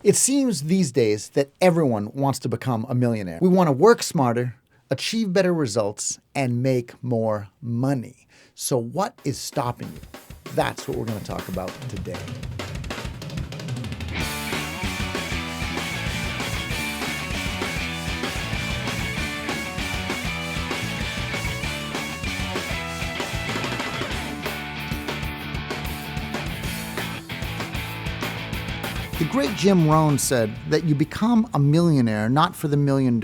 It seems these days that everyone wants to become a millionaire. We want to work smarter, achieve better results, and make more money. So what is stopping you? That's what we're going to talk about today. The great Jim Rohn said that you become a millionaire not for the $1 million,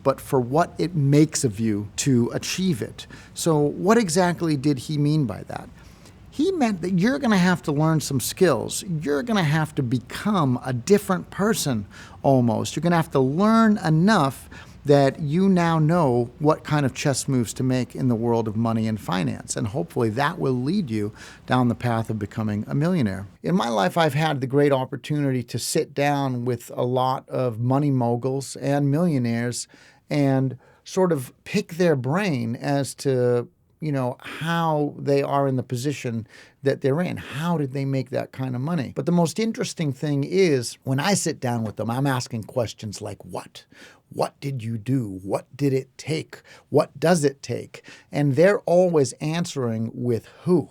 but for what it makes of you to achieve it. So what exactly did he mean by that? He meant that you're going to have to learn some skills. You're going to have to become a different person almost. You're going to have to learn enough that you now know what kind of chess moves to make in the world of money and finance. And hopefully that will lead you down the path of becoming a millionaire. In my life, I've had the great opportunity to sit down with a lot of money moguls and millionaires and sort of pick their brain as to how they are in the position that they're in. How did they make that kind of money? But the most interesting thing is when I sit down with them, I'm asking questions like, what? What did you do? What did it take? What does it take? And they're always answering with who.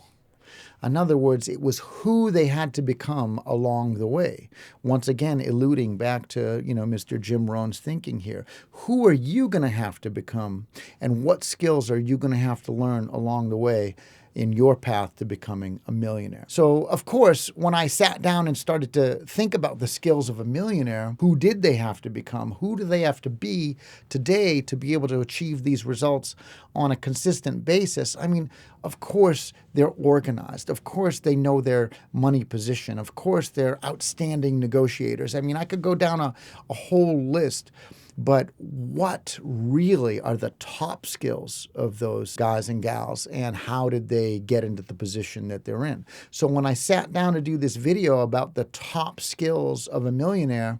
In other words, it was who they had to become along the way. Once again, alluding back to, Mr. Jim Rohn's thinking here. Who are you going to have to become, and what skills are you going to have to learn along the way in your path to becoming a millionaire? So, of course, when I sat down and started to think about the skills of a millionaire, who did they have to become? Who do they have to be today to be able to achieve these results on a consistent basis? I mean, of course, they're organized. Of course, they know their money position. Of course, they're outstanding negotiators. I mean, I could go down a whole list. But what really are the top skills of those guys and gals, and how did they get into the position that they're in? So when I sat down to do this video about the top skills of a millionaire,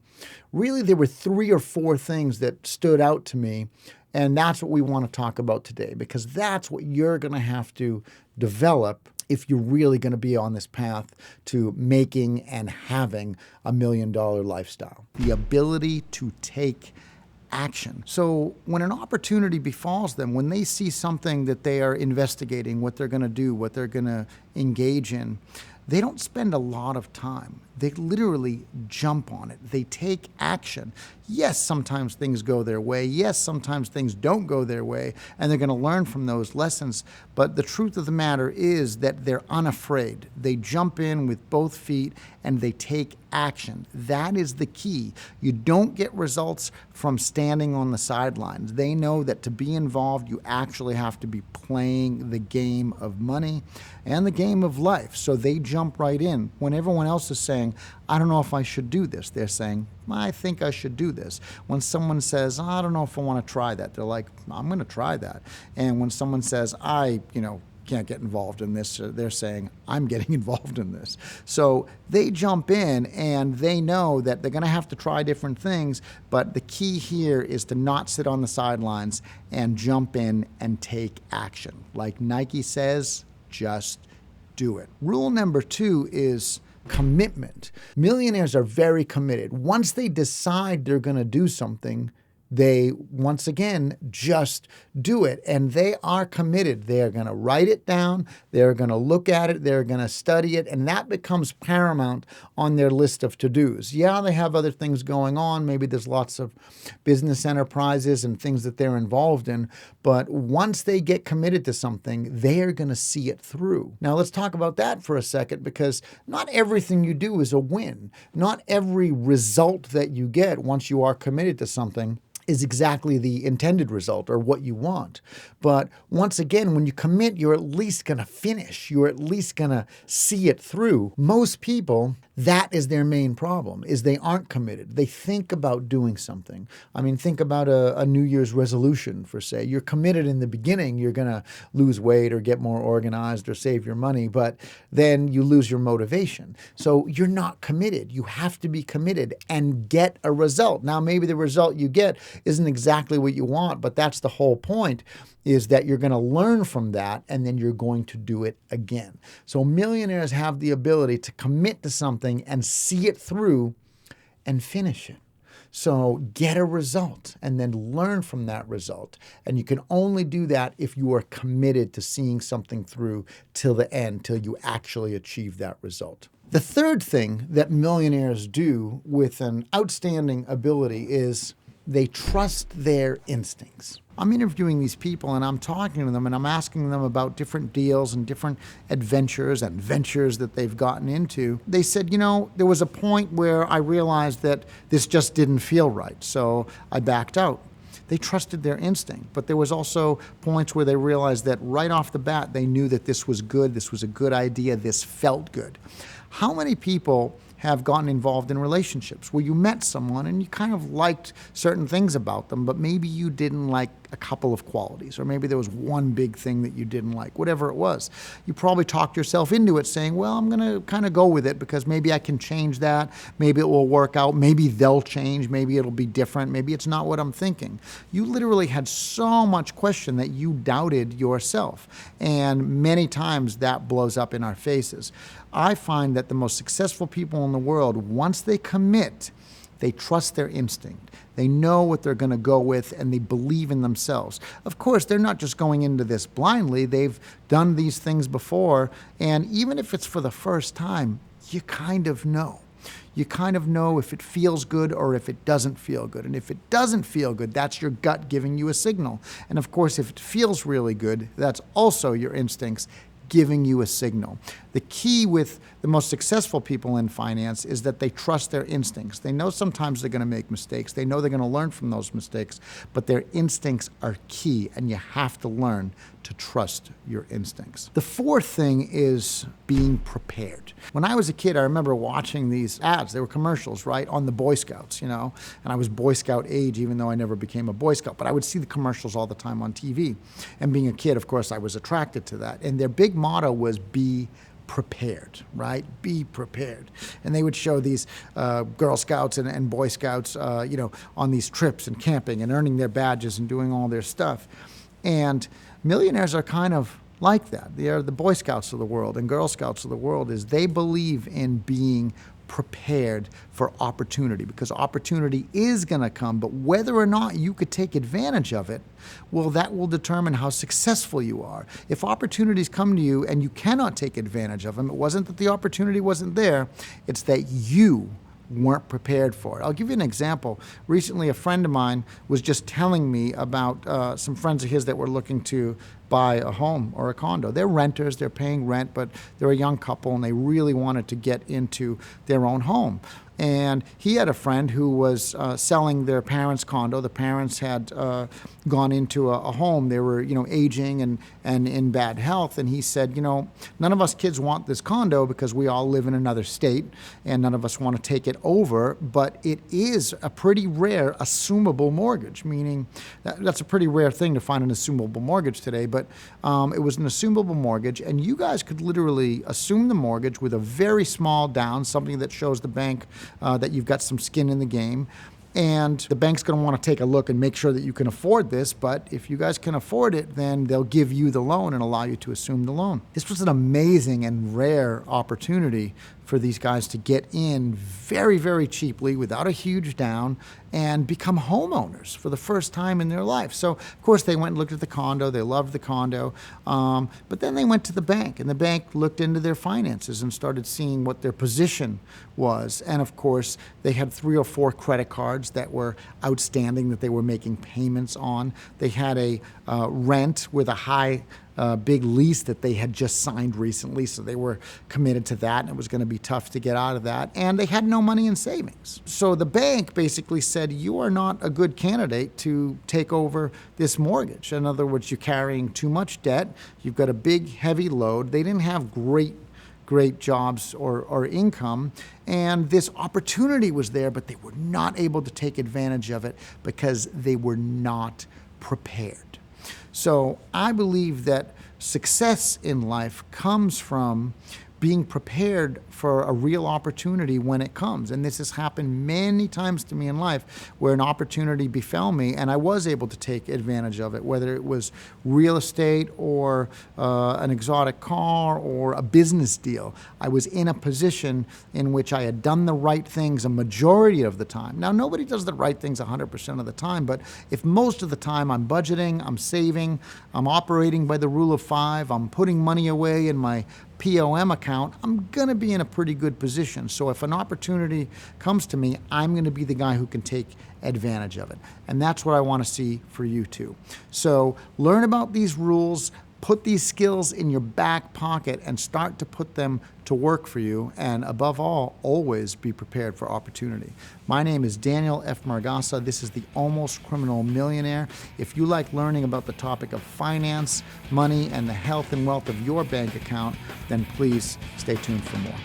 really there were 3 or 4 things that stood out to me. And that's what we want to talk about today, because that's what you're going to have to develop if you're really going to be on this path to making and having a $1 million lifestyle. The ability to take action. So when an opportunity befalls them, when they see something that they are investigating, what they're going to do, what they're going to engage in, they don't spend a lot of time. They literally jump on it. They take action. Yes, sometimes things go their way. Yes, sometimes things don't go their way, and they're going to learn from those lessons. But the truth of the matter is that they're unafraid. They jump in with both feet and they take action. That is the key. You don't get results from standing on the sidelines. They know that to be involved, you actually have to be playing the game of money and the game of life. So they jump right in. When everyone else is saying, I don't know if I should do this, they're saying, I think I should do this. When someone says, I don't know if I want to try that, they're like, I'm going to try that. And when someone says, I can't get involved in this, they're saying, I'm getting involved in this. So they jump in and they know that they're going to have to try different things, but the key here is to not sit on the sidelines and jump in and take action. Like Nike says, just do it. Rule number 2 is commitment. Millionaires are very committed. Once they decide they're going to do something, they, once again, just do it. And they are committed. They're going to write it down. They're going to look at it. They're going to study it. And that becomes paramount on their list of to-dos. Yeah, they have other things going on. Maybe there's lots of business enterprises and things that they're involved in. But once they get committed to something, they are going to see it through. Now, let's talk about that for a second, because not everything you do is a win. Not every result that you get once you are committed to something is exactly the intended result or what you want. But once again, when you commit, you're at least going to finish. You're at least going to see it through. Most people, that is their main problem, is they aren't committed. They think about doing something. I mean, think about a New Year's resolution, for say. You're committed in the beginning, you're going to lose weight or get more organized or save your money, but then you lose your motivation. So you're not committed. You have to be committed and get a result. Now, maybe the result you get isn't exactly what you want, but that's the whole point, is that you're going to learn from that and then you're going to do it again. So millionaires have the ability to commit to something and see it through and finish it. So get a result and then learn from that result. And you can only do that if you are committed to seeing something through till the end, till you actually achieve that result. The third thing that millionaires do with an outstanding ability is they trust their instincts. I'm interviewing these people and I'm talking to them and I'm asking them about different deals and different adventures and ventures that they've gotten into. They said, there was a point where I realized that this just didn't feel right, so I backed out. They trusted their instinct, but there was also points where they realized that right off the bat, they knew that this was good, this was a good idea, this felt good. How many people have gotten involved in relationships where you met someone and you kind of liked certain things about them, but maybe you didn't like a couple of qualities, or maybe there was one big thing that you didn't like, whatever it was. You probably talked yourself into it saying, well, I'm going to kind of go with it because maybe I can change that. Maybe it will work out. Maybe they'll change. Maybe it'll be different. Maybe it's not what I'm thinking. You literally had so much question that you doubted yourself. And many times that blows up in our faces. I find that the most successful people in the world, once they commit, they trust their instinct. They know what they're going to go with, and they believe in themselves. Of course, they're not just going into this blindly. They've done these things before, and even if it's for the first time, you kind of know. You kind of know if it feels good or if it doesn't feel good. And if it doesn't feel good, that's your gut giving you a signal. And of course, if it feels really good, that's also your instincts giving you a signal. The key with the most successful people in finance is that they trust their instincts. They know sometimes they're going to make mistakes. They know they're going to learn from those mistakes, but their instincts are key, and you have to learn to trust your instincts. The fourth thing is being prepared. When I was a kid, I remember watching these ads. They were commercials, right, on the Boy Scouts, and I was Boy Scout age, even though I never became a Boy Scout, but I would see the commercials all the time on TV. And being a kid, of course, I was attracted to that. And their big motto was be prepared, right? Be prepared. And they would show these Girl Scouts and Boy Scouts, on these trips and camping and earning their badges and doing all their stuff. And millionaires are kind of like that. They are the Boy Scouts of the world and Girl Scouts of the world. Is they believe in being prepared for opportunity, because opportunity is going to come, but whether or not you could take advantage of it, well, that will determine how successful you are. If opportunities come to you and you cannot take advantage of them, it wasn't that the opportunity wasn't there, it's that you weren't prepared for it. I'll give you an example. Recently, a friend of mine was just telling me about some friends of his that were looking to buy a home or a condo. They're renters, they're paying rent, but they're a young couple and they really wanted to get into their own home. And he had a friend who was selling their parents' condo. The parents had gone into a home. They were, aging and in bad health. And he said, none of us kids want this condo because we all live in another state and none of us want to take it over. But it is a pretty rare assumable mortgage, meaning that's a pretty rare thing to find an assumable mortgage today. But it was an assumable mortgage, and you guys could literally assume the mortgage with a very small down, something that shows the bank that you've got some skin in the game. And the bank's going to want to take a look and make sure that you can afford this. But if you guys can afford it, then they'll give you the loan and allow you to assume the loan. This was an amazing and rare opportunity for these guys to get in very, very cheaply without a huge down and become homeowners for the first time in their life. So, of course, they went and looked at the condo. They loved the condo. But then they went to the bank, and the bank looked into their finances and started seeing what their position was. And, of course, they had 3 or 4 credit cards that were outstanding that they were making payments on. They had a rent with a high big lease that they had just signed recently, so they were committed to that, and it was going to be tough to get out of that. And they had no money in savings. So the bank basically said, you are not a good candidate to take over this mortgage. In other words, you're carrying too much debt. You've got a big, heavy load. They didn't have great jobs or income, and this opportunity was there, but they were not able to take advantage of it because they were not prepared. So I believe that success in life comes from being prepared for a real opportunity when it comes. And this has happened many times to me in life where an opportunity befell me and I was able to take advantage of it, whether it was real estate or an exotic car or a business deal. I was in a position in which I had done the right things a majority of the time. Now, nobody does the right things 100% of the time, but if most of the time I'm budgeting, I'm saving, I'm operating by the rule of 5, I'm putting money away in my POM account, I'm going to be in a pretty good position. So if an opportunity comes to me, I'm going to be the guy who can take advantage of it. And that's what I want to see for you too. So learn about these rules, put these skills in your back pocket and start to put them to work for you. And above all, always be prepared for opportunity. My name is Daniel F. Margasa. This is the Almost Criminal Millionaire. If you like learning about the topic of finance, money, and the health and wealth of your bank account, then please stay tuned for more.